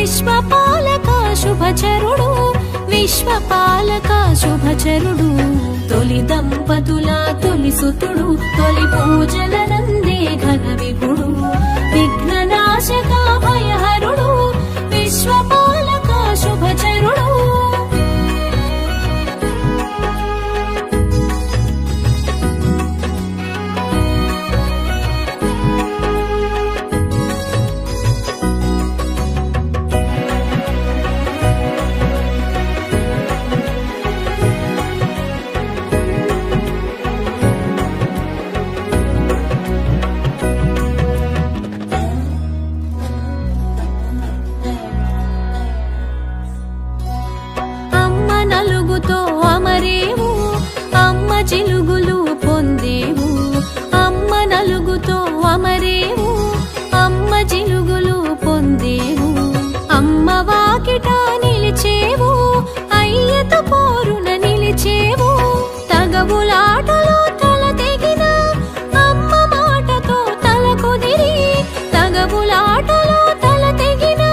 విశ్వపాలక శుభచరుడు విశ్వపాలక శుభచరుడు తొలి దంపతుల తొలి సుతుడు తొలి పూజల నందే ఘన విభుడు విఘ్ననాశక భయహరుడు విశ్వపాలక శుభచరుడు చిలుగులు పొందేవు అమ్మ నలుగుతో అమరేవు అమ్మ చిలుగులు పొందేవు అమ్మ వాకిట నిలిచేవు అయ్యతో పోరున నిలిచేవు తగవులాటలో తల తెగిన అమ్మ మాటతో తల కుదిరి తగవులాటలో తల తెగిన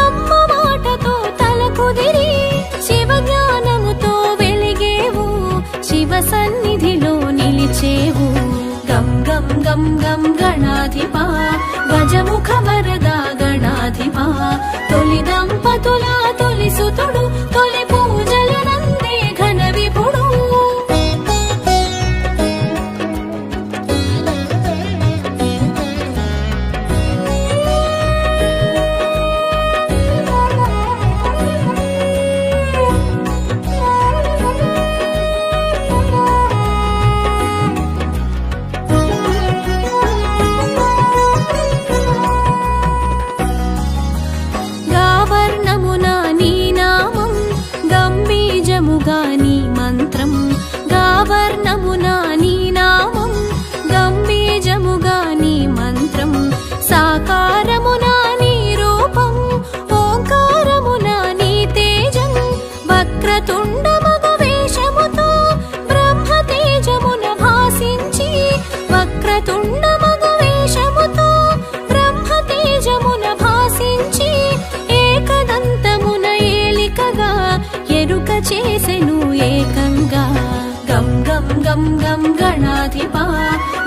అమ్మ మాటతో తల కుదిరి శివ జ్ఞానముతో వెలిగేవు శివ సన్నిధిలో నిలిచేవు గం గం గం గం గణాధిపా గజముఖ వరద గణాధిపా తొలి దంపతుల తొలి సుతుడు తొలి పూజల నందే ఘన విభుడు నీ మంత్రం గావర్ణమునా నీ నామం గంభీజముగా నీ మంత్రం సాకారమునా నీ రూపం ఓంకారమునా నీ తేజం వక్రతుండ మగ వేషముతో బ్రహ్మ తేజమున భాసించి వక్రతుండ మగ వేషముతో బ్రహ్మ తేజమున భాసించి ఏకదంతమున ఏలికగా ఎరుక చేసెను ఏకంగా గం గం గం గం గణాధిపా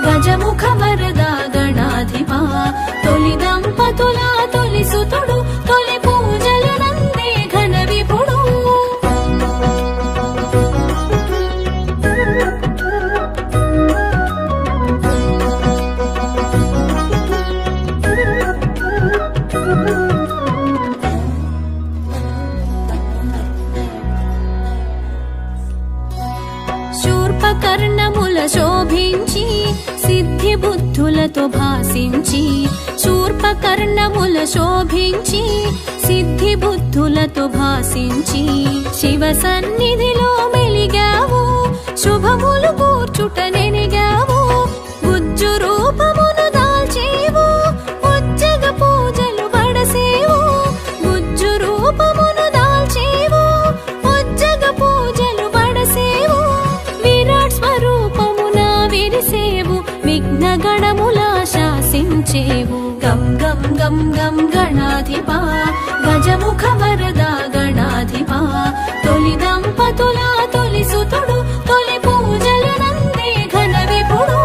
గజముఖ వరద గణాధిపా తొలి దంపతుల తొలి సుతుడు తొలి పూజల నందే ఘన విభుడు కర్ణముల శోభించి సిద్ధి బుద్ధులతో భాసించి శూర్పకర్ణముల శోభించి సిద్ధి బుద్ధులతో భాసించి శివ సన్నిధిలో మెలిగావు శుభములు కూర్చుట నెనిగావు గుజ్జు రూపమును దాల్చేవు ఉజ్జగ పూజలు బడసేవు గుజ్జు రూపమును దాల్చేవు ఉజ్జగ పూజలు బడసేవు స్వరూపమున విరిసేవు విఘ్న గణముల శాసించేవు గం గం గం గం గణాధిపా గజముఖ వరద గణాధిపా తొలి దంపతుల తొలి సుతుడు తొలి పూజల నందే ఘన విభుడు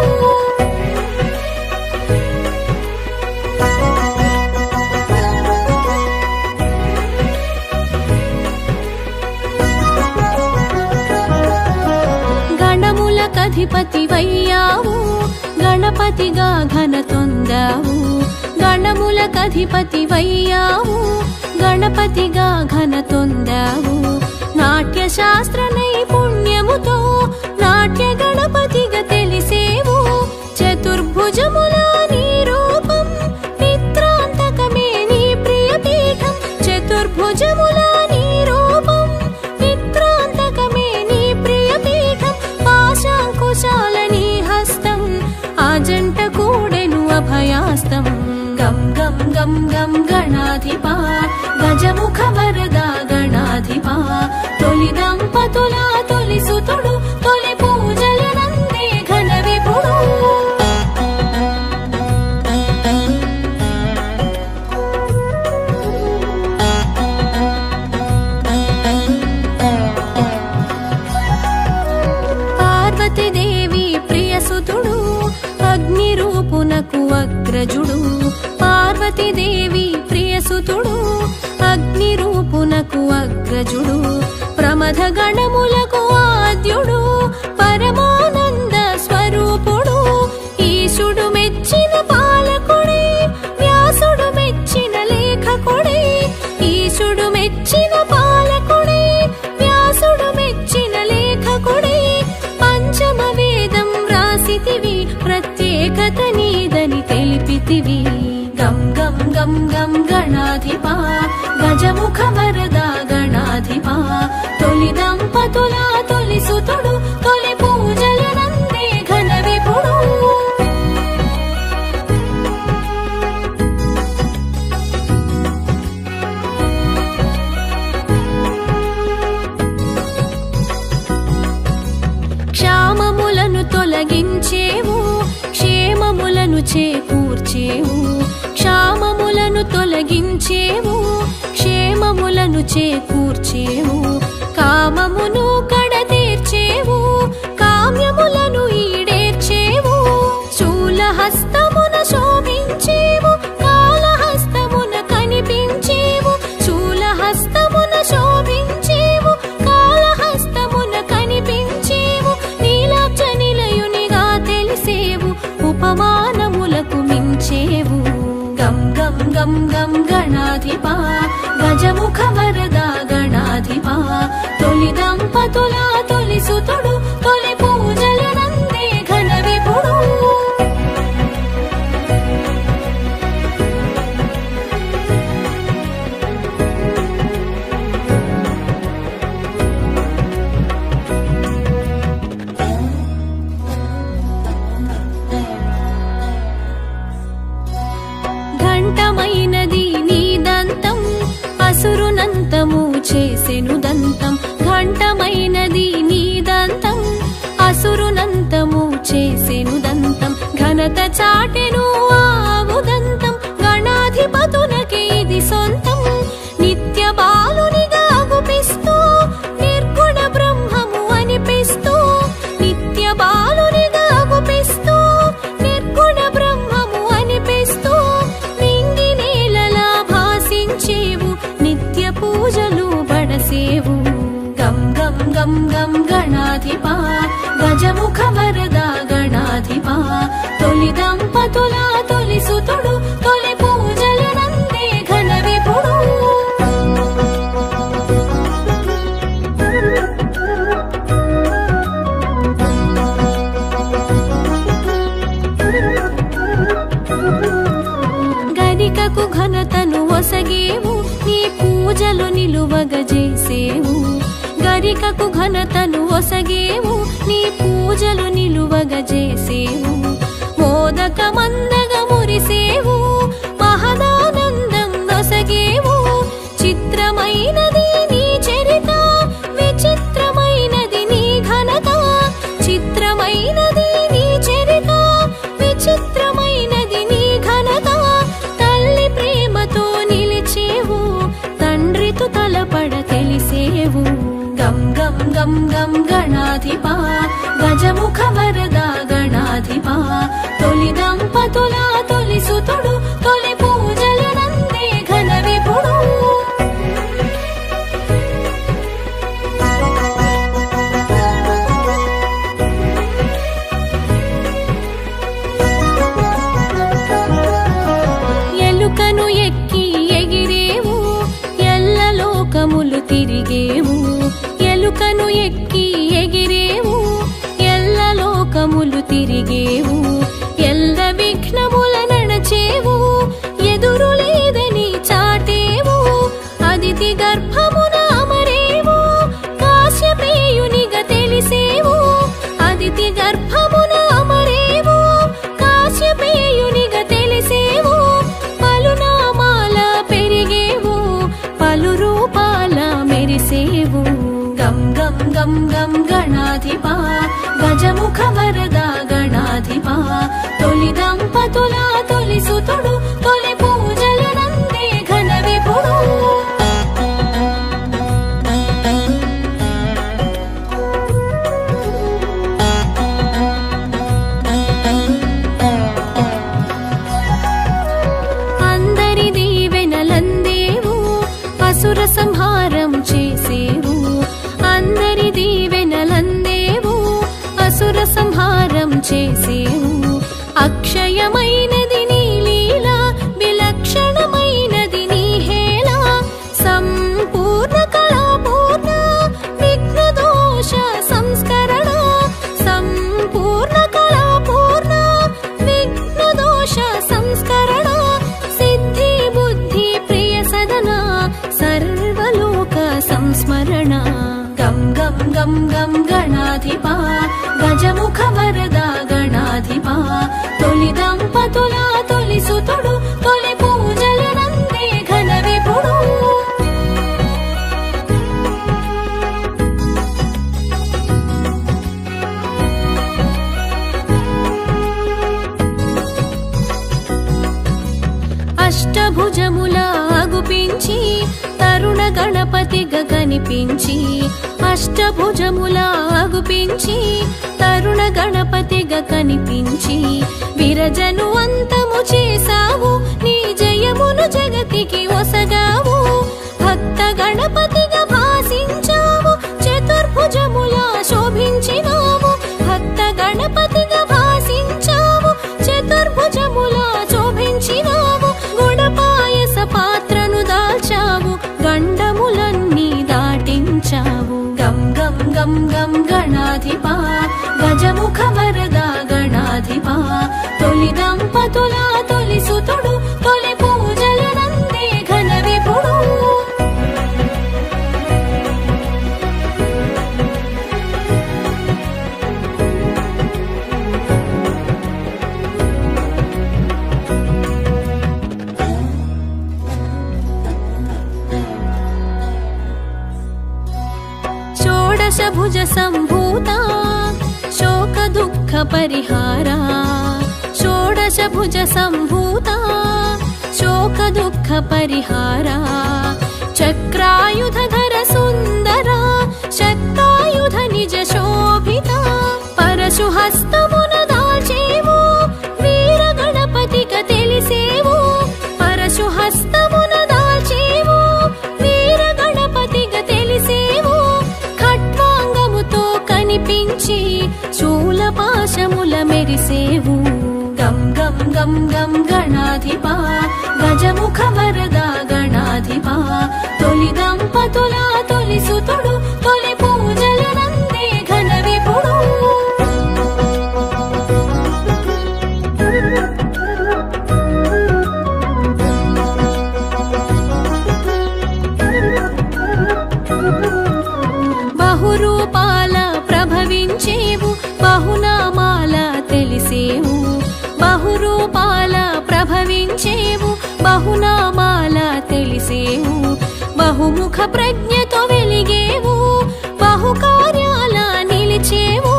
అధిపతి వయ్యావు గణపతిగా ఘన తొందావు గణములకధిపతి వయ్యావు గణపతిగా ఘన తొందావు నాట్య శాస్త్ర నైపుణ్యముతో నాట్య గణపతిగా తెలిసేవు చతుర్భుజముల నీ రూపం మిత్రాంతకమే నీ ప్రియపీఠం చతుర్భుజముల నీ రూపం మిత్రాంతకమే నీ ప్రియపీఠం పాశాంకుశాల నీ హస్తం ఆజంట కూడెను అభయాస్తం గం గం గం గం గణాధిపా గజముఖ వరద గణాధిపా తొలి దంపతుల తొలి సుతుడు తొలి పూజల నందే ఘన విభుడు అగ్రజుడు పార్వతీదేవి ప్రియసుతుడు అగ్ని రూపునకు అగ్రజుడు ప్రమథ గణములకు ఆద్యుడు పరమానంద స్వరూపుడు ఈశుడు మెచ్చిన పాలకుడే వ్యాసుడు మెచ్చిన లేఖకుడే ఈశుడు మెచ్చిన పాలకుడే వ్యాసుడు మెచ్చిన లేఖకుడే పంచమ వేదం రాసితివి ప్రత్యేకత నీదని తెలిపితివి గం గం గం గం గణాధిపా గజముఖ వరద గణాధిపా తొలి దంపతుల తొలి సుతుడు తొలి పూజల నందే ఘన విపుడు క్షామములను తొలగించేవు క్షేమములను చేకూర్చేవు క్షామములను తొలగించేవు క్షేమములను చేకూర్చేవు కామమును కడతీర్చేవు కామ్యములను ఈడేర్చేవు శూలహస్తమున శోభించేవు కాళహస్తమున కనిపించేవు శూలహస్తమున శోభించేవు కాళహస్తమున కనిపించేవు నీలాబ్జ నిలయునిగా తెలిసేవు ఉపమానములకు మించేవు గం గం గం గం గణాధిపా గజముఖ వరద గణాధిపా తొలి దంపతుల తొలి సుతుడు తొలి పూజల నందే ఘన విపుడు ఘంటమైనది నీ దంతం అసురునంతము చేసెను దంతం ఘంటమైనది నీ దంతం అసురునంతము చేసెను దంతం ఘనత చాటెను ఆవు దంతం గణాధిపతునకే ఇది సొంతం నిత్య బాలునిగా గుపిస్తూ నిర్గుణ బ్రహ్మము అనిపిస్తూ నిత్య బాలునిగా గుపిస్తూ నిర్గుణ బ్రహ్మము అనిపిస్తూ నింగి నేలలా భాసించేవు నిత్య పూజలు బడసేవు గం గం గం గం గణాధిపా గజముఖ వరద గణాధిపా తొలి దంపతుల తొలి సుతుడు తొలి పూజల నందే ఘన విపుడు గరికకు ఘనతను ఒసగేవు నీ పూజలు నిలువగజేసేవు గరికకు ఘనతను ఒసగేవు నీ పూజలు నిలువగజేసేవు మోదక మందగ మురిసేవు మహదానందం నొసగేవు చిత్రమైనది నీ చరిత విచిత్రమైనది నీ ఘనత చిత్రమైనది నీ చరిత విచిత్రమైనది నీ ఘనత తల్లి ప్రేమతో నిలిచేవు తండ్రితో తలపడ తెలిసేవు గం గం గం గం గణాధిపా గజముఖ వరద గణాధిపా తొలి దంపతుల తొలి సుతుడు తొలి పూజల నందే ఘన విపుడు ఎలుకను ఎక్కి ఎగిరేవు ఎల్ల లోకములు తిరిగేవు ఎలుకను ఎక్కి ఎగిరేవు ఎల్ల లోకములు తిరిగేవు ఎల్ల విఘ్నముల నడచేవు ఎదురు లేదని చాటేవు అదితి గర్భమున అమరేవు కాశ్యపేయునిగా తెలిసేవు అదితి గర్భమున అమరేవు కాశ్యపేయునిగా తెలిసేవు పలునామాల పెరిగేవు పలు రూపాల మెరిసేవు గం గం గం గం గణాధిపా గజముఖ వరద గణాధిపా తొలి దంపతుల తొలి సుతుడు తొలి పూజల నందే ఘన విపుడు చేసేవు. అక్షయమైనది నీ లీల, విలక్షణమైనది నీ హేళ. సంపూర్ణ కళాపూర్ణ విఘ్న దోష సంస్కరణ, సంపూర్ణ కళాపూర్ణ విఘ్న దోష సంస్కరణ. సిద్ధి బుద్ధి ప్రియ సదన, సర్వలోక సంస్మరణ. గం గం గం గం గణాధిపా, గజముఖ వరద గణాధిపా. తొలి దంపతుల తొలి సుతుడు, తొలి పూజల నందే ఘన విపుడు. అష్టభుజముల అగుపించి తరుణ గణపతిగా కనిపించి, అష్టభుజముల అగుపించి తరుణ గణపతిగా కనిపించి. విరజను అంతము చేసావు, నీ జయమును జగతికి ఒసగావు. భక్త గణపతిగా భాసించావు, చతుర్భుజముల శోభించినావు. భక్త గణపతిగా భాసించావు, చతుర్భుజముల శోభించినావు. గుణపాయస పాత్రను దాల్చావు, గండములన్నీ దాటించావు. గం గం గం గం గణాధిపా, గజముఖ వరద గణాధిపా. తొలి దంపతుల తొలి సుతుడు, తొలి పూజల నందే ఘన విపుడు. షోడశభుజ సంభూతా శోక దుఃఖ పరిహారా. షోడశభుజ సంభూతా శోక దుఃఖ పరిహారా. చక్రాయుధర సుందరా, శక్తాయుధ నిజ శోభిత. పరశు హస్తమున దాల్చేవు, వీర గణపతిగా తెలిసేవు. పరశు హస్తమున దాల్చేవు, వీర గణపతిగా తెలిసేవు. ఖట్వాంగముతో కనిపించి శూలపాశముల మెరిసేవు. గం గం గం గం గణాధిపా, గజముఖ వరద గణాధిపా. తొలి దంపతుల తొలి సుతుడు, తొలి పూజల నందే ఘన విపుడు. బహురూపాల ప్రభవించేవు, బహునామాల తెలిసేవు. బహురూపాల ప్రభవించేవు, బహునామాల తెలిసేవు. బహుముఖ ప్రజ్ఞతో వెలిగేవు, బహుకార్యాల నిలిచేవు.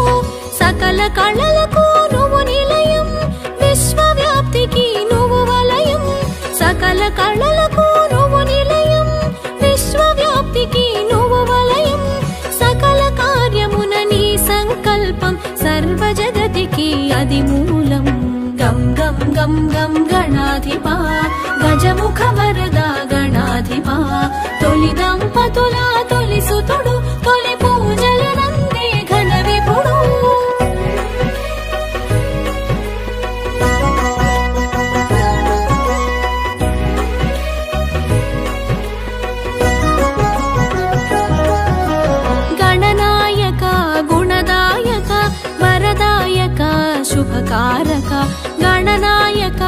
సకల కళలకు నువ్వు నిలయం, విశ్వవ్యాప్తికి నువ్వు వలయం. సకల కళలకు నువ్వు నిలయం, విశ్వవ్యాప్తికి నువ్వు వలయం. సకల కార్యమున నీ సంకల్పం, సర్వ జగతికి అది మూలం. గం గం గం గం గణాధిపా, గజముఖ వరద గణాధిపా. తొలి దంపతుల తొలి సుతుడు, తొలి పూజల నందే ఘన విపుడు. గణనాయక గుణదాయక వరదాయక శుభకారక. గణనాయక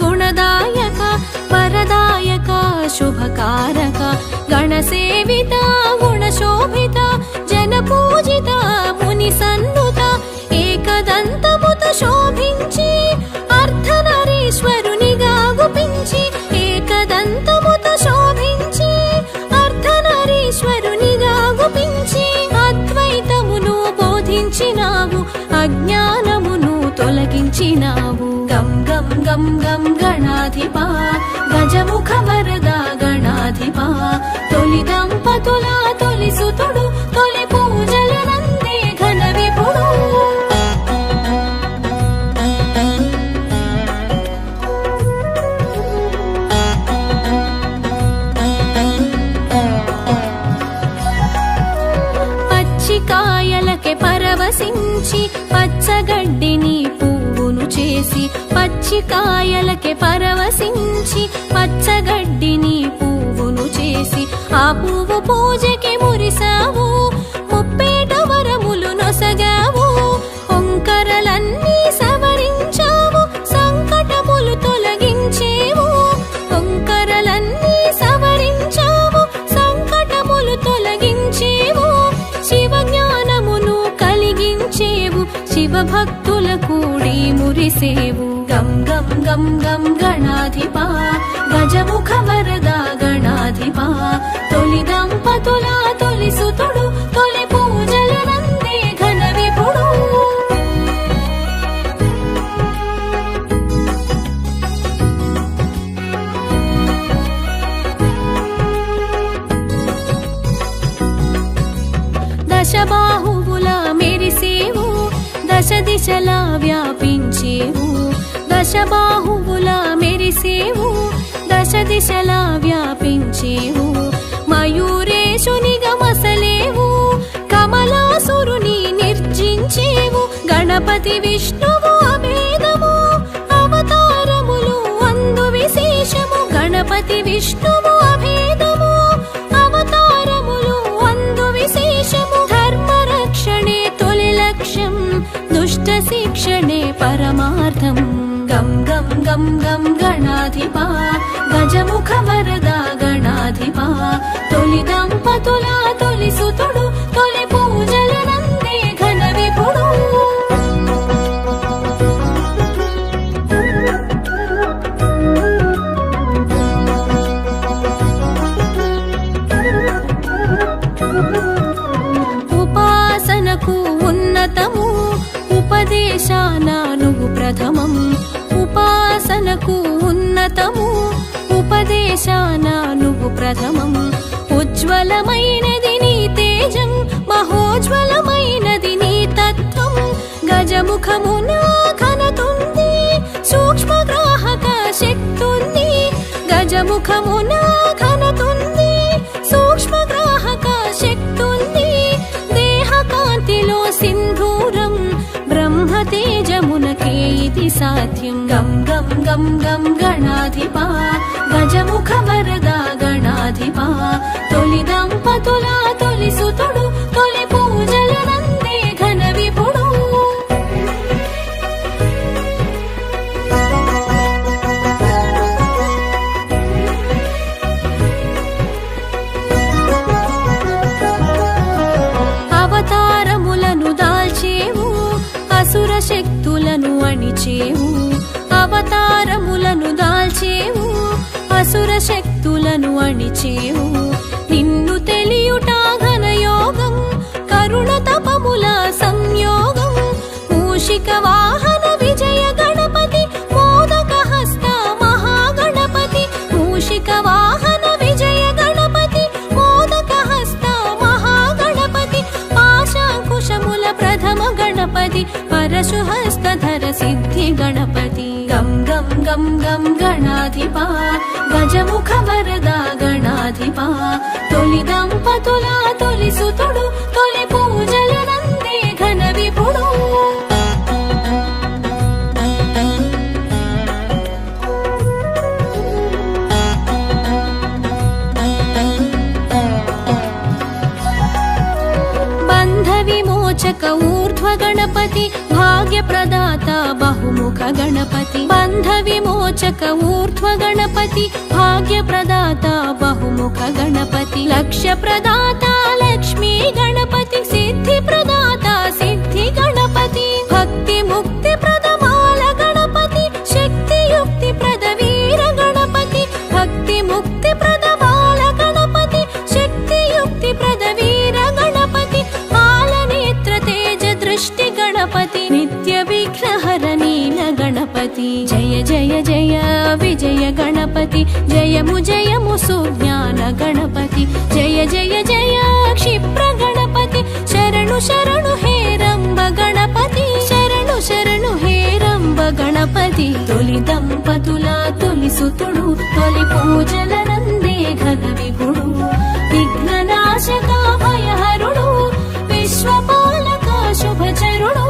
గుణదాయక వరదాయక శుభకారక. గణసేవిత గుణశోభిత జన పూజిత ముని సన్నుత. ఏకదంతముత శోభించి అర్ధనరీశ్వరునిగా గుపించి. ఏకదంతముత శోభించి అర్ధనరీశ్వరునిగా గుపించి. అద్వైతమును బోధించినావు, అజ్ఞానమును తొలగించినావు. గం గం గం గం గణాధిపా, గజముఖ వరద గణాధిపా. తొలి దంపతుల తొలి సుతుడు, తొలి పూజల నందే ఘన విపుడు. పచ్చికాయలకే పరవశించి సవరించి పచ్చగడ్డిని పువ్వును చేసి పచ్చికాయలకే పరవశించి పచ్చగడ్డిని పువ్వును చేసి ఆ పువ్వు పూజకి మురిసావు ముప్పేట వరములు నొసగావు ఒంకరలన్నీ సవరించావు సంకటములు తొలగించేవు ఒంకరలన్నీ సవరించావు సంకటములు తొలగించేవు శివ జ్ఞానమును కలిగించేవు శివ భక్తుల కూడి మురిసేవు గం గం గం గం గణాధిపా గజముఖ వరద గణాధిపా తొలి దంపతుల తొలి సుతుడు తొలి పూజల నందే ఘన విభుడు దశబాహువుల మెరిసేవు దశ దిశలా వ్యాపించేవు దశబాహువుల మెరిసేవు దశ దిశలా వ్యాపించేవు మయూరేశునిగా మసలేవు కమలాసురుని నిర్జించేవు గణపతి విష్ణువు అభేదము అవతారములు అందు విశేషము గణపతి విష్ణువు అభేదము అవతారములు అందు విశేషము ధర్మ రక్షణే తొలి లక్ష్యం దుష్ట శిక్షణే పరమార్థం గం గం గం గం గణాధిపా గజముఖ వరద గణాధిపా తొలి దంపతుల తొలి సుతుడు తొలి పూజల నందే ఘన విభుడు ఉపాసనకు ఉన్నతము ఉపదేశాన నువ్వు ప్రథమం ఉపాసనకు ఉన్నతము ఉపదేశాన నువ్వు ప్రథమం ఉజ్వలమైనది నీ తేజం మహోజ్వలమైనది నీ తత్వం గజముఖమున ఘనతుంది సూక్ష్మగ్రాహక శక్తుంది గజముఖమున ఘనతుంది సూక్ష్మగ్రాహక శక్తుంది దేహకాంతిలో సింధూరం బ్రహ్మ తేజమునకే ఇది సాధ్యం గం గం గం గం గణాధిపా గజముఖ వరద గణాధిపా తొలి దంపతుల తొలి సుతుడు తొలి పూజల నందే ఘన విభుడు అవతారములను దాల్చేవు అసుర శక్తులను అణిచేవు అవతారములను దాల్చేవు అసుర శక్తులను అణిచేవు నిన్ను తెలియుట ఘనయోగం కరుణ తపముల సంయోగం మూషిక వాహన విజయ గణపతి మోదక హస్త మహాగణపతి మూషిక వాహన విజయ గణపతి మోదక హస్త మహాగణపతి పాశాంకుశముల ప్రథమ గణపతి పరశుహస్తధర సిద్ధి గణపతి గం గం గం గం గణాధిపా గజముఖ వరద గణాధిపా తొలి దంపతుల తొలి సుతుడు తొలి పూజల నందే ఘన విభుడు బంధ విమోచక ఊర్ధ్వ గణపతి భాగ్య ప్రదాత బహుముఖ గణపతి బంధ విమోచక ఊర్ధ్వ గణపతి భాగ్య ప్రదాత బహుముఖ గణపతి లక్ష్య ప్రదాత లక్ష్మీ గణపతి సిద్ధి ప్రదాత సిద్ధి గణపతి భక్తి ముక్తి ప్రదమాల గణపతి శక్తి యుక్తి ప్రద వీర గణపతి భక్తి ముక్తి ప్రదమాల గణపతి శక్తి యుక్తి ప్రద వీర గణపతి ఆలనేత్ర తేజ దృష్టి గణపతి నిత్య విఘ్నహర నీల గణపతి జయ జయ జయ విజయ గణపతి జయము జయము సుజ్ఞాన గణపతి జయ జయ జయ క్షిప్ర గణపతి శరణు శరణు హే రంబ గణపతి శరణు శరణు హే రంబ గణపతి తొలి దంపతుల తొలి సుతుడు తొలి పూజల నందే ఘన విభుడు విఘ్ననాశక భయహరుడు విశ్వపాలక శుభచరుడు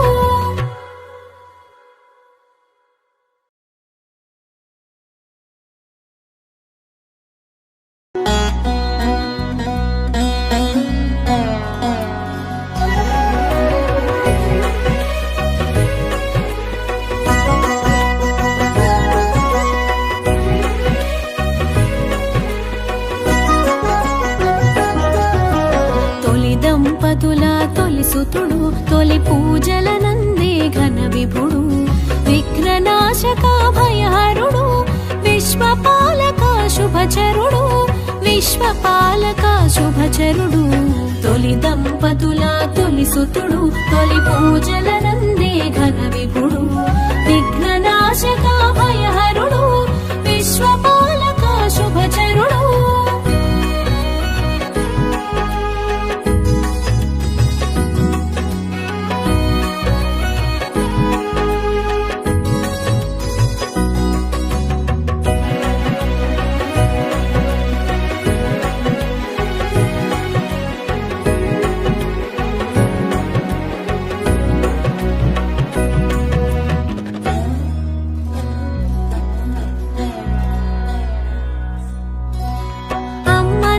శుభచరుడు విశ్వపాలక శుభచరుడు తొలి దంపతుల తొలి సుతుడు తొలి పూజలనందే ఘన విభుడు విఘ్ననాశక భయహరుడు విశ్వపాలక శుభచరుడు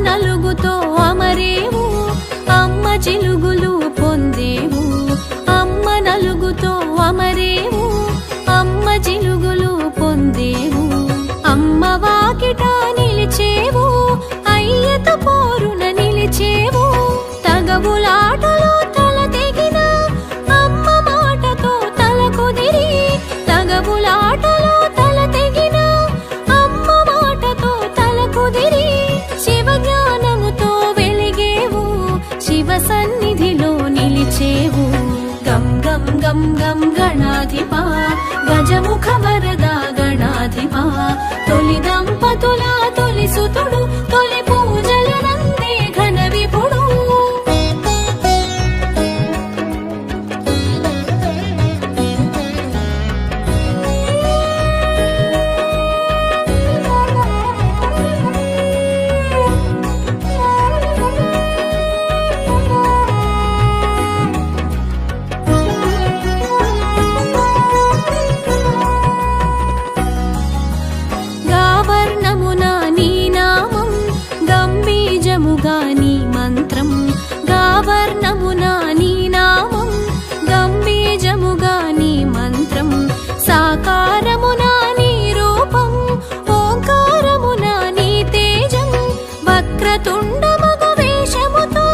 నలుగుతో అమరేవు అమ్మ చిలుగులు పొందేవు అమ్మ నలుగుతో అమరేవు అమ్మ చిలుగులు పొందేవు అమ్మ వాకిట నిలిచేవు అయ్యతో పోరున నిలిచేవు తగవులాటలో తల తెగిన అమ్మ మాటతో తల కుదిరి తగవులాటలో తల తెగిన అమ్మ మాటతో తల కుదిరి శివజ్ఞానముతో వెలిగేవు శివ సన్నిధిలో నిలిచేవు గం గం గం గం గణాధిపా గజముఖ వరద గణాధిపా తొలి దంపతుల తొలి సుతుడు తొలి పూజలనందే ఘన విభుడు గావర్ణమునా నీ నామం గంభీజముగా నీ మంత్రం సాకారమునా నీ రూపం ఓంకారమునా నీ తేజం వక్రతుండ మగ వేషముతో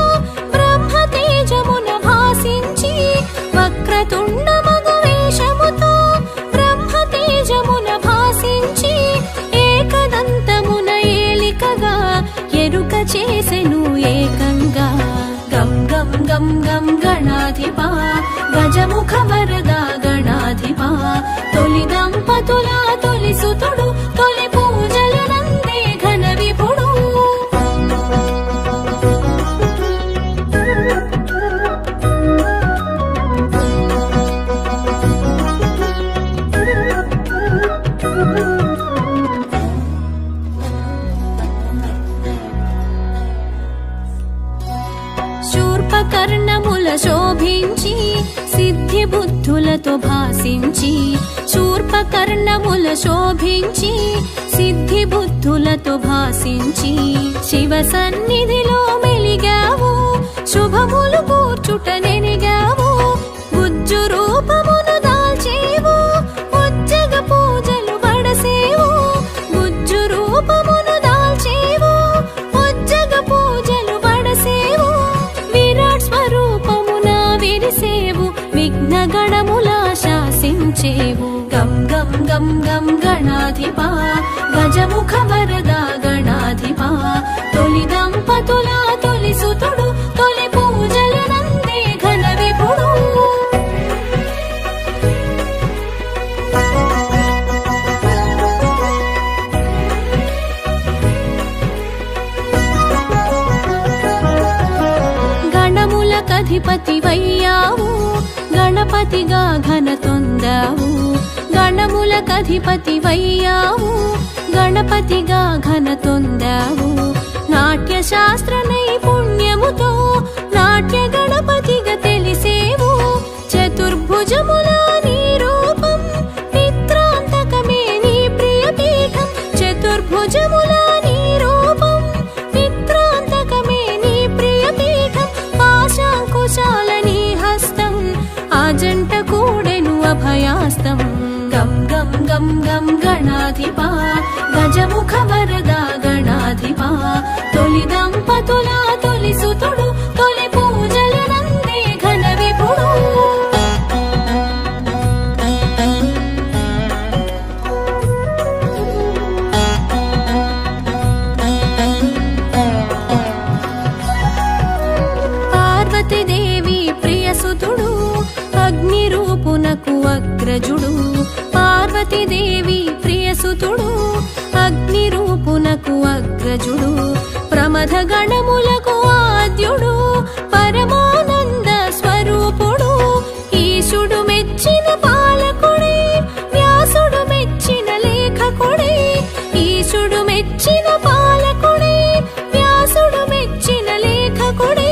బ్రహ్మ తేజమున భాసించి వక్రతుండ మగ వేషముతో బ్రహ్మ తేజమున భాసించి ఏకదంతమున ఏలికగా ఎరుక చేసెను ఏకంగా గం గం గం గం గణాధిపా గజముఖ వరద గణాధిపా తొలి దంపతుల తొలి సుతుడు తొలి పూజలనందే ఘన విభుడు శూర్పకర్ణముల శోభించి సిద్ధి బుద్ధులతో భాసించి శూర్పకర్ణముల శోభించి సిద్ధి బుద్ధులతో భాసించి శివ సన్నిధిలో మెలిగావు శుభములు కూర్చుట నెనిగావు గుజ్జు రూపమును దాల్చేవు ఉజ్జగ పూజలు బడసేవు గుజ్జు రూపమును దాల్చేవు ఉజ్జగ పూజలు బడసేవు విరాట్ స్వరూపమున విరిసేవు విఘ్న గణములా శాసించేవు గం గం గం గం గణాధిపా గజముఖ వరద గణాధిపా తొలి దంపతుల తొలి సుతుడు తొలి పూజలనందే ఘన విభుడు గణములకధిపతి వయ్యావు గణపతిగా ఘన తొందావు గణములకధిపతి వయ్యావు గణపతిగా ఘన తొందావు నాట్య శాస్త్ర నైపుణ్యముతో నాట్య గణపతిగా తెలిసేవు చతుర్భుజముల నీ రూపం మిత్రాంతకమే నీ ప్రియ పీఠం చతుర్భుజముల నీ రూపం మిత్రాంతకమే నీ ప్రియ పీఠం పాశాంకుశాల నీ హస్తం ఆజంట కూడెను అభయాస్తం గం గం గం గం గణాధిపా గజముఖ వరద గణాధిపా తొలి దంపతుల తొలి సుతుడు తొలి పూజలనందే సుతుడు అగ్ని రూపునకు అగ్రజుడు ప్రమథ గణములకు ఆద్యుడు పరమానంద స్వరూపుడు ఈశుడు మెచ్చిన పాలకుడే వ్యాసుడు మెచ్చిన లేఖకుడే ఈశుడు మెచ్చిన పాలకుడే వ్యాసుడు మెచ్చిన లేఖకుడే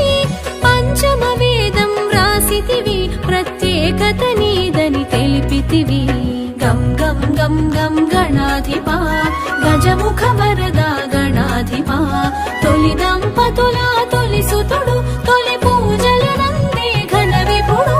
పంచమ వేదం రాసితివి ప్రత్యేకత నీదని తెలిపితివి గం గం గం గం గణాధిపా గజముఖ వరదా గణాధిపా తొలి దంపతుల తొలి సుతుడు తొలి పూజలు నందే ఘన విపుడు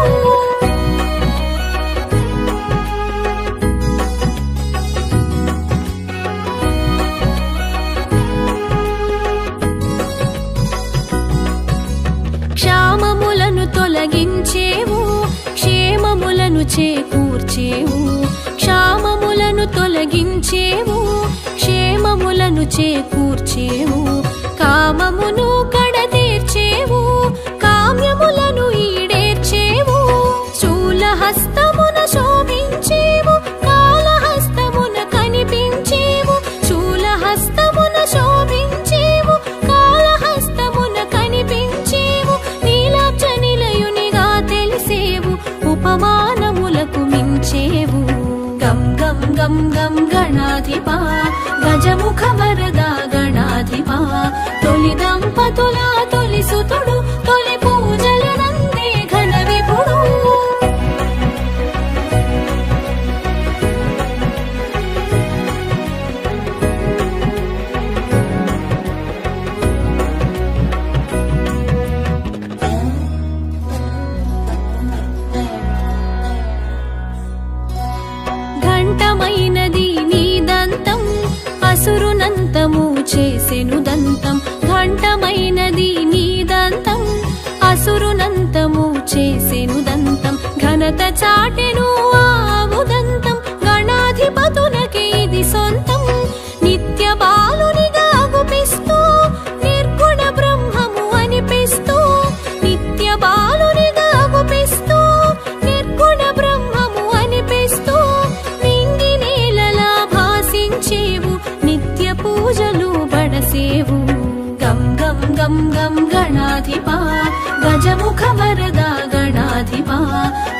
క్షామములను తొలగించేవు క్షేమములను చేకూర్చేవు క్షామములను తొలగించేవు క్షేమములను చేకూర్చేవు కామమును కడతీర్చేవు కామ్యములను ఈడేర్చేవు శూలహస్తమున శోభించేవు కాళహస్తమున కనిపించేవు శూలహస్తమున శోభించేవు కాళహస్తమున కనిపించేవు నీలాబ్జ నిలయునిగా తెలిసేవు ఉపమానములకు మించేవు గం గం గం గం గణాధిపా గజముఖ వరదా గణాధిపా తొలి దంపతుల తొలి సుతుడు తొలి పూజలు నందే ఘన విపుడు ఘంటమైనది నీ దంతం అసురునంతము చేసెను దంతం ఘంటమైనది నీ దంతం అసురునంతము చేసెను దంతం ఘనత చాటెను ఆవు దంతం గణాధిపతునకే ఇది సొంతం నిత్య బాలునిగా అగుపిస్తూ నిర్గుణ బ్రహ్మము అనిపిస్తూ నిత్య బాలునిగా అగుపిస్తూ నిర్గుణ బ్రహ్మము అనిపిస్తూ నింగి నేలలా భాసించేవు నిత్య పూజలు బడసేవు గం గం గం గం గణాధిపా గజముఖ వరదా గణాధిపా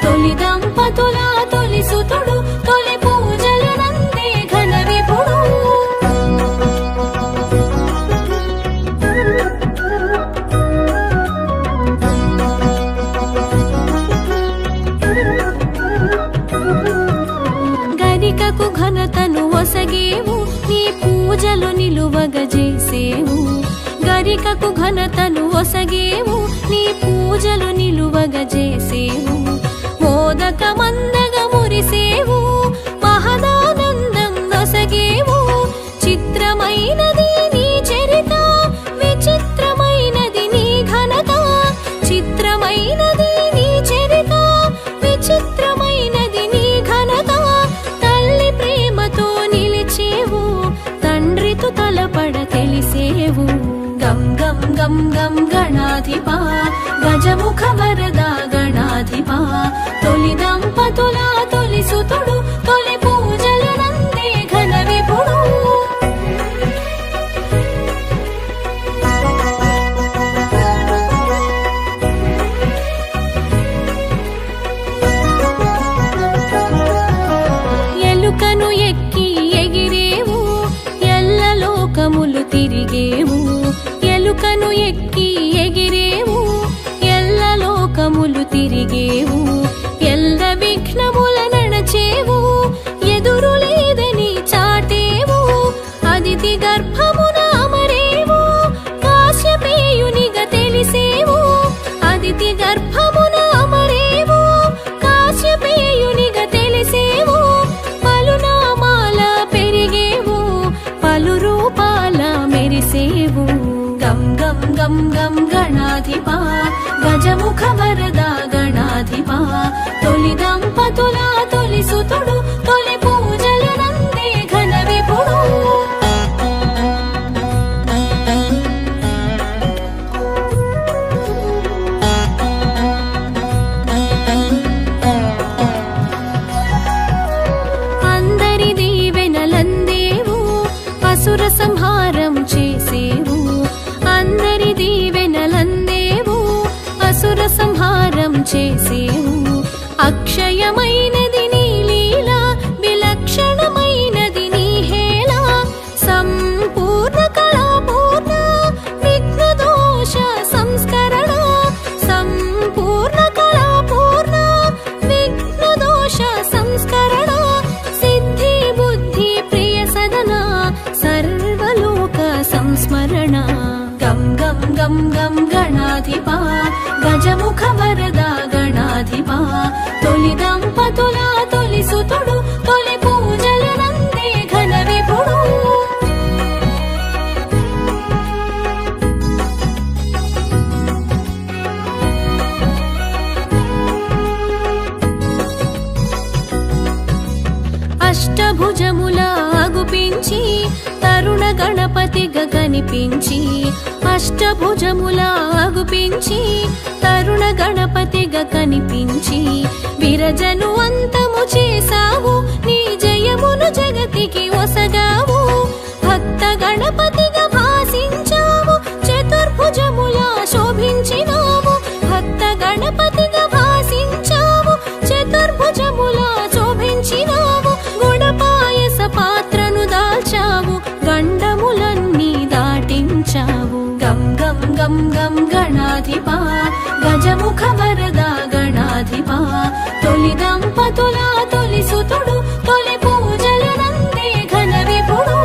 తొలి దంపతుల తొలి సుతుడు తొలి పూజలు నందే ఘన విపుడు గరికకు ఘనతను ఒసగేవు నీ పూజలు నిలువగజేసేవు గరికకు ఘనతను ఒసగేవు నీ పూజలు నిలువగజేసేవు మోదక మందగ మురిసేవు మహదానందం నొసగేవు చిత్రమైనది నీ చరిత విచిత్రమైనది నీ ఘనత చిత్రమైనది నీ చరిత విచిత్రమైనది నీ ఘనత తల్లి ప్రేమతో నిలిచేవు తండ్రితో తలపడ తెలిసేవు గం గం గం గం గణాధిపా గజముఖ వరదా గణాధిపా తొలి దంపతుల తొలి సుతుడు తొలి పూజలు నందే ఘన విపుడు ఎలుకను ఎక్కి ఎగిరేవు ఎల్ల లోకములు తిరిగేవు ఎలుకను ఎక్కి ఎగిరేవు ఎల్ల లోకములు తిరిగేవు ఎల్ల విఘ్నముల నడచేవు ఎదురు లేదని చాటేవు అదితి గర్భమున అమరేవు కాశ్యపేయునిగా తెలిసేవు అదితి గర్భమున అమరేవు కాశ్యపేయునిగా తెలిసేవు పలునామాల పెరిగేవు పలు రూపాల మెరిసేవు గం గం గం గం గణాధిపా గజముఖ వరదా గణాధిపా తొలి దంపతుల తొలి సుతుడు తొలి పూజలు నందే ఘన విపుడు అందరి దీవెనలందే అసుర సంహారం చేసేవు అందరి దీవెనలందేవు అసుర సంహారం చేసేవు అక్షయమైనది నీ లీల విలక్షణమైనది నీ హేళ సంపూర్ణ కళాపూర్ణ విఘ్న దోష సంస్కరణ సంపూర్ణ కళాపూర్ణ విఘ్న దోష సంస్కరణ సిద్ధి బుద్ధి ప్రియ సదన సర్వలోక సంస్మరణ గం గం గం గం గణాధిపా గజముఖ వరద గణాధిపా తొలి దంపతుల తొలి సుతుడు తొలి పూజలనందే ఘన విభుడు అష్టభుజముల అగుపించి తరుణ గణపతిగా కనిపించి అష్టభుజముల అగుపించి తరుణ గణపతిగా కనిపించి విరజను అంతము చేసావు నీ జయమును జగతికి ఒసగావు భక్త గణపతిగా భాసించావు చతుర్భుజముల శోభించినావు భక్త గణపతిగా భాసించావు చతుర్భుజముల శోభించినావు గుణపాయస పాత్రను దాల్చావు గండములన్నీ దాటించావు గం గం గం గం గణాధిపా గజముఖ వరద గణాధిపా తొలి దంపతుల తొలి సుతుడు తొలి పూజలనందే ఘన విభుడు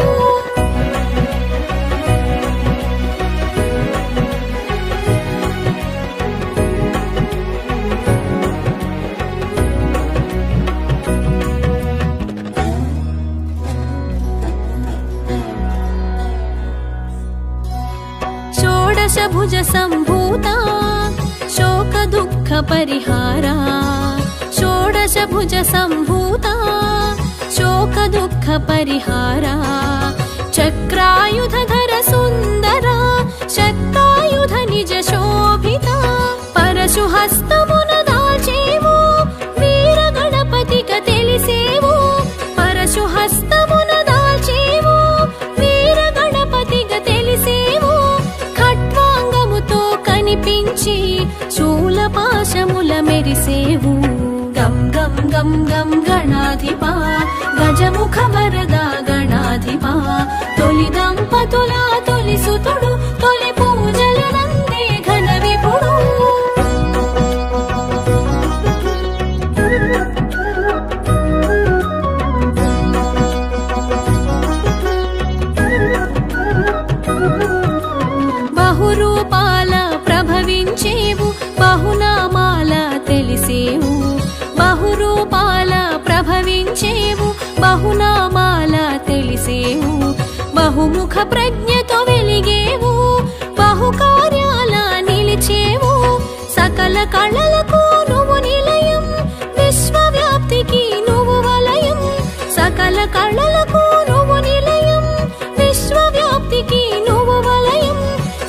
షోడశభుజ సంభూత శోక దుఃఖ పరిహారా షోడశభుజ సంభూత శోక దుఃఖ పరిహారా చక్రాయుధర సుందర శక్తాయుధ నిజ శోభిత పరశు హస్తమున దాల్చేవు వీర గణపతిగా తెలిసేవు పరశు హస్తమున దాల్చేవు వీర గణపతిగా తెలిసేవు ఖట్వాంగముతో కనిపించి శూలపాశముల మెరిసేవు గం గం గం గం గణాధిపా గజముఖ వరద గణాధిపా తొలి దంపతుల తొలి సుతుడు తొలి పూజలనందే ఘన విభుడు బహురూపాల ప్రభవించేవు బహునామాల తెలిసేవు బహురూపాల ప్రభవించేవు బహునామాల తెలిసేవు బహుముఖ ప్రజ్ఞతో వెలిగేవు బహుకార్యాల నిలిచేవు సకల కళలకు నువ్వు నిలయం విశ్వవ్యాప్తికి నువ్వు వలయం సకల కళలకు నువ్వు నిలయం విశ్వవ్యాప్తికి నువ్వు వలయం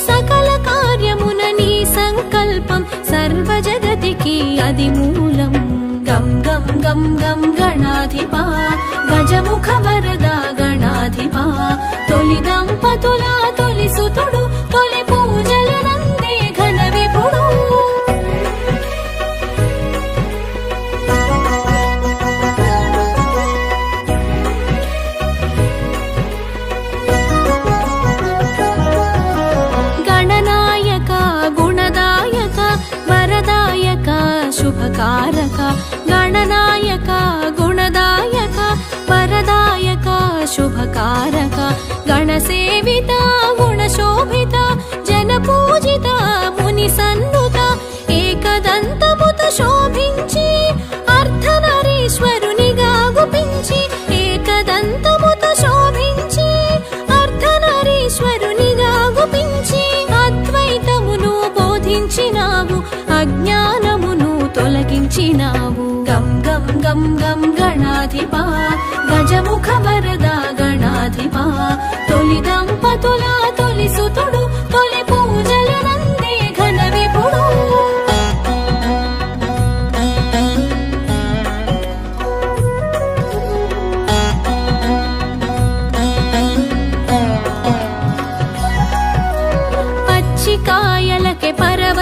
సకల కార్యమున నీ సంకల్పం సర్వ జగతికి అది మూలం గం గం గం గం గణాధిపా గజముఖ వరద గణాధిపా తొలి దంపతుల తొలి సుతుడు తొలి పూజలనందే ఘన విభుడు గణనాయక గుణదాయక వరదాయక శుభకారక గణనాయక గుణదాయక వరదాయక శుభకారక గణసేవిత గుణశోభిత జనపూజిత ముని సన్నుత ఏకదంతముత శోభించి అర్ధనరీశ్వరునిగా గుపించి ఏకదంతముత శోభించి అర్ధనరీశ్వరునిగా గుపించి అద్వైతమును బోధించినావు అజ్ఞానమును తొలగించినావు గం గం గం గం గణాధిపా గజముఖ వరద గణాధిపా తొలి దంపతుల తొలి సుతుడు తొలి పూజలనందే ఘన విభుడు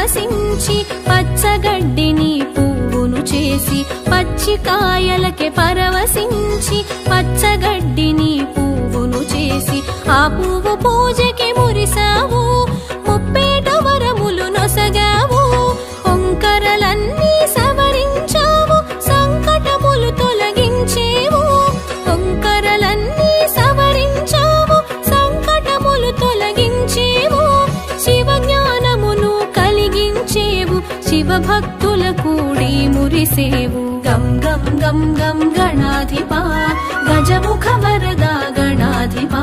పరవశించి పచ్చగడ్డిని పువ్వును చేసి పచ్చికాయలకే పరవశించి పచ్చగడ్డిని పువ్వును చేసి ఆ పువ్వు పూజకి మురిసావు ముప్పేట వరములు నొసగావు ఒంకరలన్నీ సవరించావు సంకటములు తొలగించేవు ఒంకరలన్నీ సవరించావు సంకటములు తొలగించేవు శివ జ్ఞానమును కలిగించేవు శివ భక్తుల కూడి మురిసేవు గం గం గం గం గణాధిపా గజముఖ వరదా గణాధిపా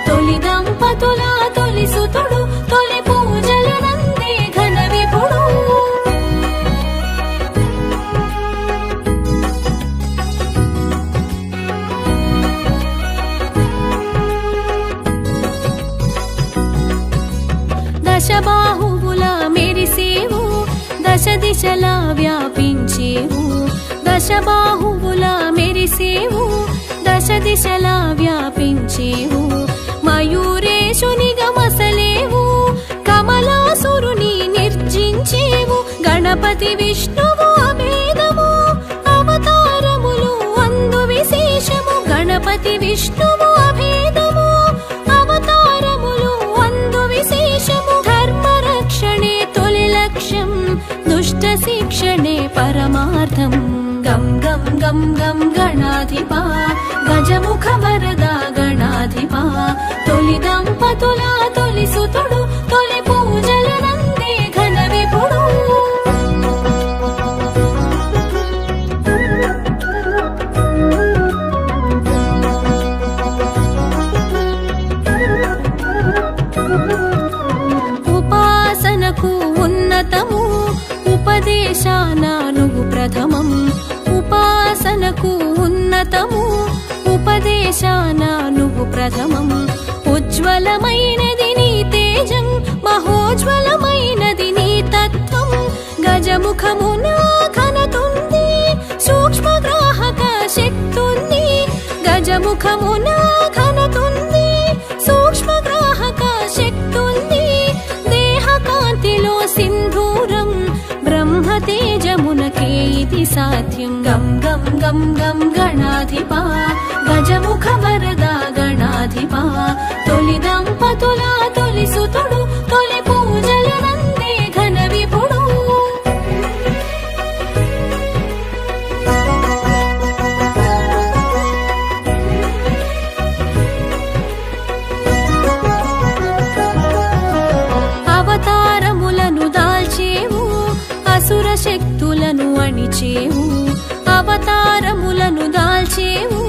తొలి దంపతుల తొలి సుతుడు తొలి పూజలనందే ఘన విభుడు దశబాహువుల మెరిసేవు దశ దిశలా వ్యాపించేవు దశబాహువుల మెరిసేవు దశ దిశలా వ్యాపించేవు మయూరేశునిగా మసలేవు కమలాసురుని నిర్జించేవు గణపతి విష్ణువు అభేదము అవతారములు అందు విశేషము గణపతి విష్ణువు అభేదము అవతారములు అందు విశేషము ధర్మ రక్షణే తొలి లక్ష్యం దుష్ట శిక్షణే పరమార్థం గం గం గం గం గణాధిపా గజముఖ వరదా గణాధిపా తొలి దంపతుల తొలి సుతుడు తొలి పూజలనందే ఘన విభుడు ఉపాసనకు ఉన్నతము ఉపదేశాన నువ్వు ప్రథమం ఉపాసనకు ఉన్నతము ఉపదేశాన నువ్వు ప్రథమం ఉజ్వలమైనది నీ తేజం మహోజ్వలమైనది నీ తత్వం గజముఖమున ఘనతుంది సూక్ష్మగ్రాహక శక్తుంది గజముఖమున ఘనతుంది సూక్ష్మగ్రాహక శక్తుంది దేహకాంతిలో సింధూరం బ్రహ్మ తేజమునకే ఇది సాధ్యం గం గం గం గం గణాధిపా గజముఖ వరదా గణాధిపా తొలి దంపతుల తొలి సుతుడు తొలి పూజలనందే ఘన విభుడు అవతారములను దాల్చేవు అసుర శక్తులను అణిచేవు అవతారములను దాల్చేవు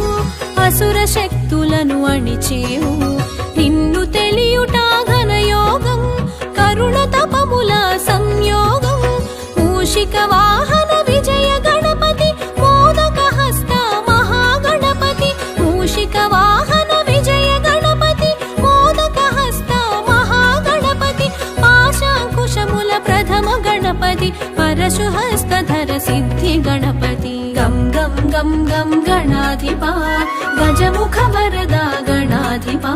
అసుర శక్తులను అణిచేవు నిన్ను తెలియుట ఘనయోగం కరుణ తపముల సంయోగం మూషిక వాహన విజయ గణపతి మోదక హస్త మహాగణపతి మూషిక వాహన విజయ గణపతి మోదక హస్త మహాగణపతి పాశాంకుశముల ప్రథమ గణపతి పరశుహస్తధర సిద్ధి గణపతి గం గం గం గం గణాధిపా గజముఖ వరదా గణాధిపా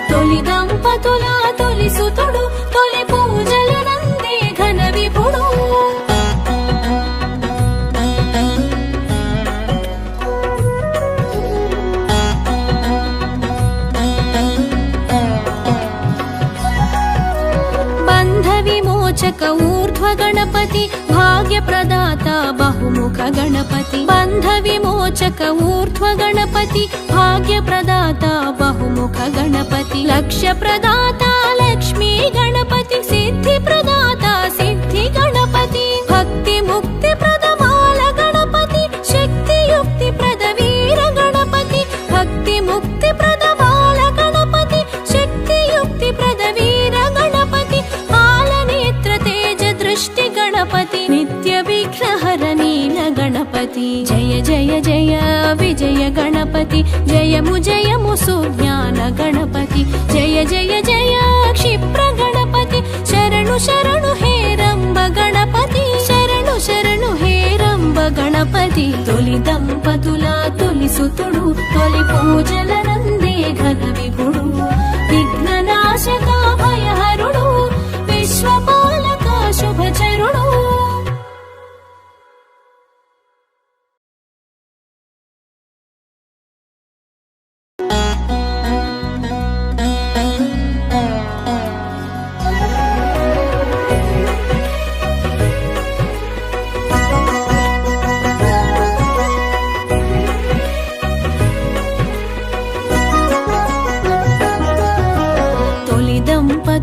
తొలి దంపతుల తొలి సుతుడు తొలి పూజలనందే ఘన విభుడు బంధ విమోచక ఊర్ధ్వ గణపతి భాగ్య ప్రదాత బహుముఖ గణపతి బంధ విమోచక ఊర్ధ్వ గణపతి భాగ్య ప్రదాత బహుముఖ గణపతి లక్ష్య ప్రదాత లక్ష్మీ గణపతి సిద్ధి ప్రదాత సిద్ధి గణపతి భక్తి ముక్తి ప్రదమాల గణపతి శక్తి యుక్తి ప్రద వీర గణపతి భక్తి ముక్తి ప్రదమాల గణపతి శక్తి యుక్తి ప్రద వీర గణపతి పాలనేత్ర తేజ దృష్టి గణపతి నిత్య విఘ్నహర నీల గణపతి జయ జయ జయ విజయ గణపతి జయము జయము సుజ్ఞాన గణపతి జయ జయ జయ క్షిప్ర గణపతి శరణు శరణు హే రంబ గణపతి శరణు శరణు హే రంబ గణపతి తొలి దంపతుల తొలి సుతుడు తొలి పూజల నందే ఘన విభుడు విఘ్ననాశక భయహరుడు విశ్వపాలక శుభ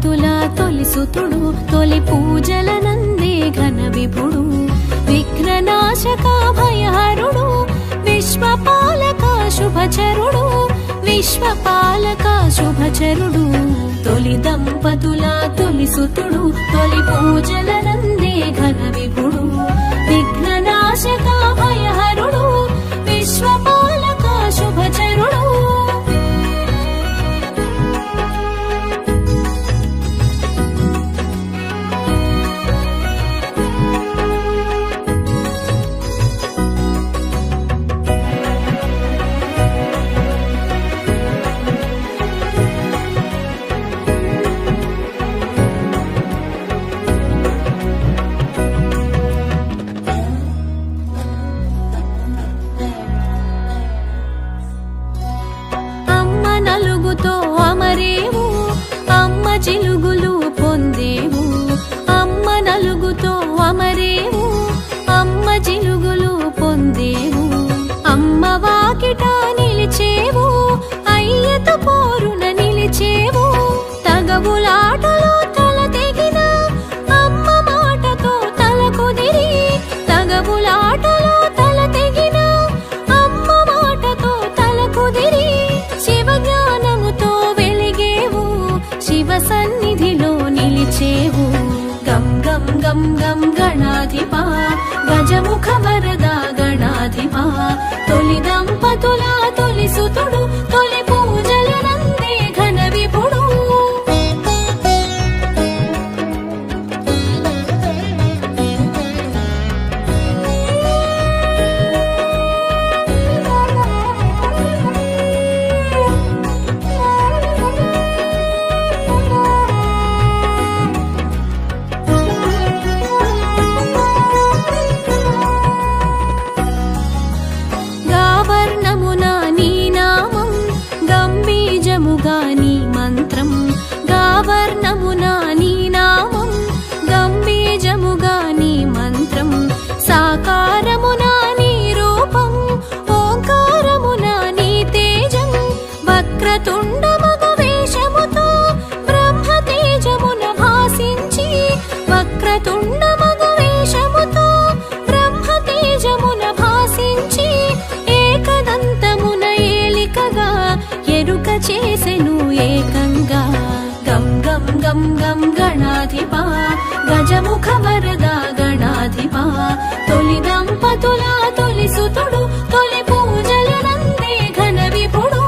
దంపతుల తొలి సుతుడు తొలి పూజలనందే ఘన విభుడు విఘ్ననాశక భయహరుడు విశ్వపాలక శుభచరుడు విశ్వపాలక శుభచరుడు తొలి దంపతుల తొలి సుతుడు తొలి పూజలనందే ఘన విభుడు విఘ్ననాశక భయహరుడు విశ్వపాలక శుభచరుడు నలుగుతో అమరేవు అమ్మ చిలుగులు పొందేవు అమ్మ నలుగుతో అమరేవు అమ్మ చిలుగులు పొందేవు అమ్మ వాకిట నిలిచేవు అయ్యతో పోరున నిలిచేవు తగవులాటలో తల తెగిన అమ్మ మాటతో తల కుదిరి తగవులాటలో తల తెగిన అమ్మ మాటతో తల కుదిరి శివజ్ఞానముతో వెలిగేవు శివ సన్నిధిలో నిలిచేవు గం గం గం గం గణాధిపా గజముఖ వరద గణాధిపా తొలి దంపతుల తొలి సుతుడు తొలి పూజలనందే ఘన విభుడు గావర్ణమునా నీ నామం గంభీజముగా నీ మంత్రం సాకారమునా నీ రూపం ఓంకారమునా నీ తేజం వక్రతుండ మగ వేషముతో బ్రహ్మ తేజమున భాసించి వక్రతుండ మగ వేషముతో బ్రహ్మ తేజమున భాసించి ఏకదంతమున ఏలికగా ఎరుక చేసెను ఏకంగా గం గం గం గం గణాధిపా గజముఖ వరద గణాధిపా తొలి దంపతుల తొలి సుతుడు తొలి పూజలనందే ఘన విభుడు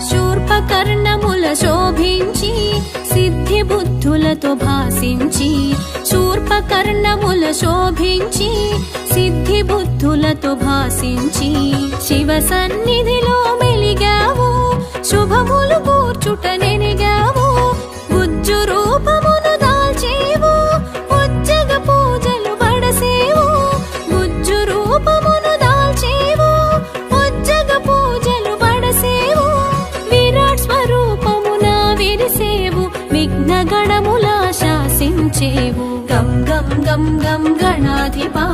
శూర్పకర్ణముల శోభించి సిద్ధి బుద్ధులతో భాసించి శూర్పకర్ణముల శోభించి సిద్ధి బుద్ధులతో భాసించి శివ సన్నిధిలో మెలిగావు శుభములు కూర్చుట నెనిగావు గుజ్జు రూపమును దాల్చేవు ఉజ్జగ పూజలు బడసేవు గుజ్జు రూపమును దాల్చేవు ఉజ్జగ పూజలు బడసేవు విరాట్ స్వరూపమున విరిసేవు విఘ్న గణముల శాసించేవు గం గం గం గం గణాధిపా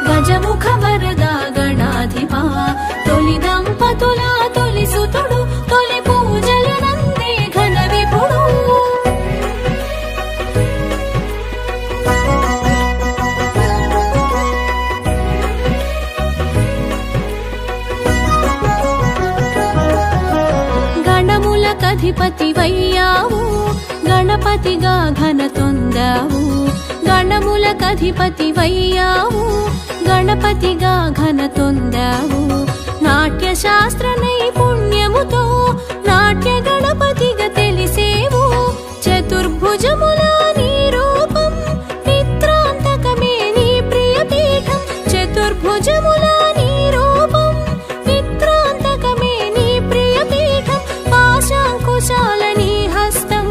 గజముఖ వరద గణాధిపా తొలి దంపతుల తొలి సుతుడు తొలి పూజలనందే ఘన విభుడు గణములకధిపతివయ్యావు గణపతిగా ఘన తొందావు గణములకధిపతివయ్యావు గణపతిగా ఘన తొందావు నాట్య శాస్త్ర నైపుణ్యముతో నాట్య గణపతిగా తెలిసేవు చతుర్భుజముల నీ రూపం నిద్రాంతకమే నీ ప్రియ పీఠం చతుర్భుజముల నీ రూపం నిద్రాంతకమే నీ ప్రియ పీఠం పాశాంకుశాల నీ హస్తం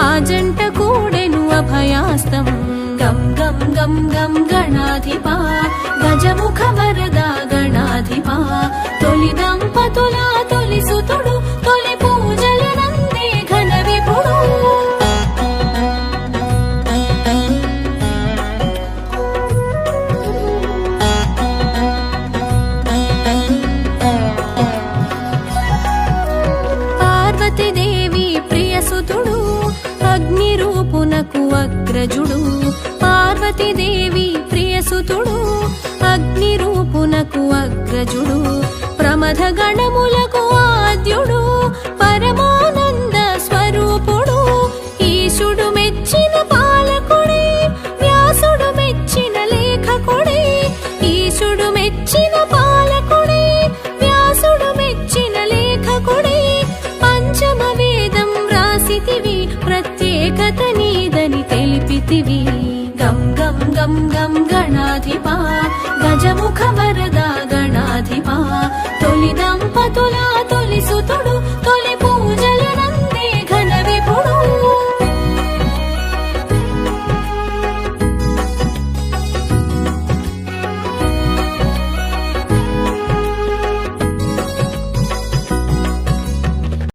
ఆజంట కూడెను అభయాస్తం గం గం గం గం గణాధిపా గజముఖ వరద గణాధిపా తొలి దంపతుల తొలి సుతుడు అగ్రజుడు పార్వతీదేవి ప్రియసుతుడు అగ్ని రూపునకు అగ్రజుడు ప్రమథ గణములకు ఆద్యుడు పరమానంద స్వరూపుడు ఈశుడు మెచ్చిన పాలకుడే వ్యాసుడు మెచ్చిన లేఖకుడే ఈశుడు మెచ్చిన పాలకుడే వ్యాసుడు మెచ్చిన లేఖకుడే పంచమ వేదం రాసితివి ప్రత్యేకత నీదని తెలిపితివి గం గం గం గం